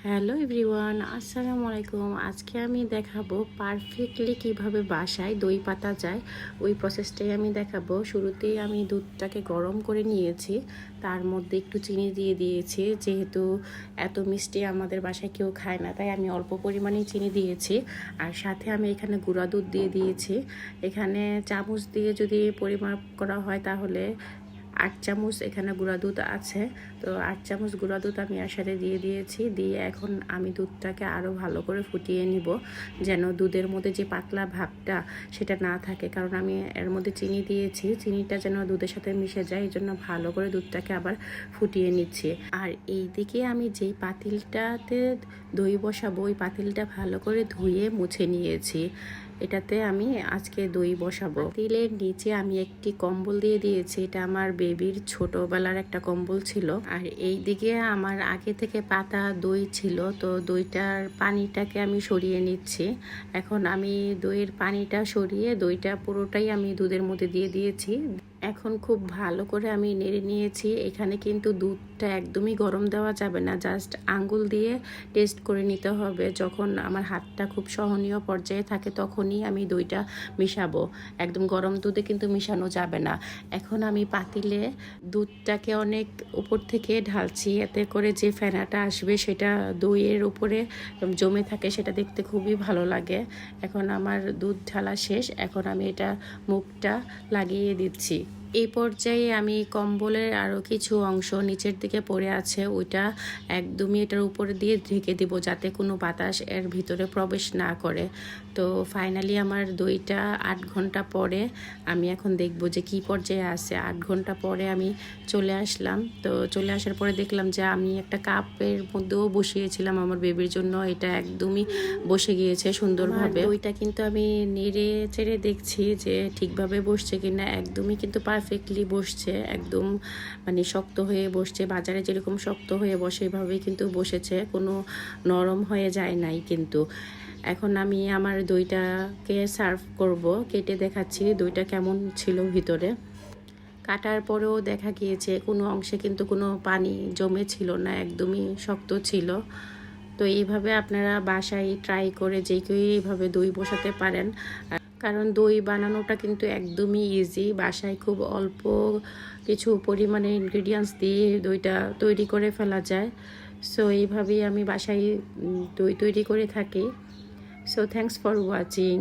Hello everyone, আসসালামু আলাইকুম। আজকে আমি দেখাবো পারফেক্টলি কিভাবে বাসায় দই পাতা যায়। ওই প্রসেসটাই আমি দেখাবো। শুরুতেই আমি দুধটাকে গরম করে নিয়েছি, তার মধ্যে একটু চিনি দিয়ে দিয়েছি। যেহেতু এত মিষ্টি আমাদের বাসায় কেউ খায় না, তাই আমি অল্প পরিমাণেই চিনি দিয়েছি। আর সাথে আমি এখানে গুঁড়া দুধ দিয়ে দিয়েছি। এখানে চামচ দিয়ে যদি পরিমাপ করা হয় তাহলে 8 চামচ এখানে গুঁড়া দুধ আছে। তো 8 চামচ গুঁড়া দুধ আমি এর সাথে দিয়ে দিয়েছি। দিয়ে এখন আমি দুধটাকে আরও ভালো করে ফুটিয়ে নিব, যেন দুধের মধ্যে যে পাতলা ভাবটা সেটা না থাকে। কারণ আমি এর মধ্যে চিনি দিয়েছি, চিনিটা যেন দুধের সাথে মিশে যায়, এই জন্য ভালো করে দুধটাকে আবার ফুটিয়ে নিচ্ছি। আর এই দিকে আমি যেই পাতিলটাতে দই বসাবো, ওই পাতিলটা ভালো করে ধুয়ে মুছে নিয়েছি। এটাতে আমি আজকে দই বসাবো। পাতিলের নিচে আমি একটি কম্বল দিয়ে দিয়েছি। এটা আমার বেবির ছোটবেলার একটা কম্বল ছিল। আর এই দিকে আমার আগে থেকে পাতা দই ছিল, তো দইটার পানিটাকে আমি সরিয়ে নিচ্ছি। এখন আমি দইয়ের পানিটা সরিয়ে দইটা পুরোটাই আমি দুধের মধ্যে দিয়ে দিয়েছি। এখন খুব ভালো করে আমি নেড়ে নিয়েছি। এখানে কিন্তু দুধটা একদমই গরম দেওয়া যাবে না, জাস্ট আঙ্গুল দিয়ে টেস্ট করে নিতে হবে। যখন আমার হাতটা খুব সহনীয় পর্যায়ে থাকে তখনই আমি দইটা মিশাবো, একদম গরম দুধে কিন্তু মিশানো যাবে না। এখন আমি পাতিলে দুধটাকে অনেক উপর থেকে ঢালছি, এতে করে যে ফেনাটা আসবে সেটা দইয়ের উপরে জমে থাকে, সেটা দেখতে খুবই ভালো লাগে। এখন আমার দুধ ঢালা শেষ, এখন আমি এটা মুখটা লাগিয়ে দিচ্ছি। এই পর্যায়ে আমি কম্বলের আরও কিছু অংশ নিচের দিকে পড়ে আছে, ওইটা একদমই এটার উপরে দিয়ে ঢেকে দিব, যাতে কোনো বাতাস এর ভিতরে প্রবেশ না করে। তো ফাইনালি আমার দইটা 8 ঘন্টা পরে আমি এখন দেখব যে কি পর্যায়ে আছে। 8 ঘন্টা পরে আমি চলে আসলাম। তো চলে আসার পরে দেখলাম যে আমি একটা কাপের মধ্যেও বসিয়েছিলাম আমার বেবির জন্য, এটা একদমই বসে গিয়েছে সুন্দরভাবে। দইটা কিন্তু আমি নেড়ে চেড়ে দেখছি যে ঠিকভাবে বসছে কিনা। একদমই কিন্তু পারফেক্টলি বসছে, একদম মানে শক্ত হয়ে বসছে। বাজারে যেরকম শক্ত হয়ে বসে এভাবেই কিন্তু বসেছে, কোনো নরম হয়ে যায় নাই কিন্তু। এখন আমি আমার দইটাকে সার্ভ করব। কেটে দেখাচ্ছি দইটা কেমন ছিল ভিতরে। কাটার পরেও দেখা গিয়েছে কোনো অংশে কিন্তু কোনো পানি জমে ছিল না, একদমই শক্ত ছিল। তো এইভাবে আপনারা বাসায় ট্রাই করে যে কেউ এইভাবে দই বসাতে পারেন। কারণ দই বানানোটা কিন্তু একদমই ইজি, বাসায় খুব অল্প কিছু পরিমাণে ইনগ্রিডিয়েন্টস দিয়ে দইটা তৈরি করে ফেলা যায়। সো এইভাবেই আমি বাসায় দই তৈরি করে থাকি। So thanks for watching.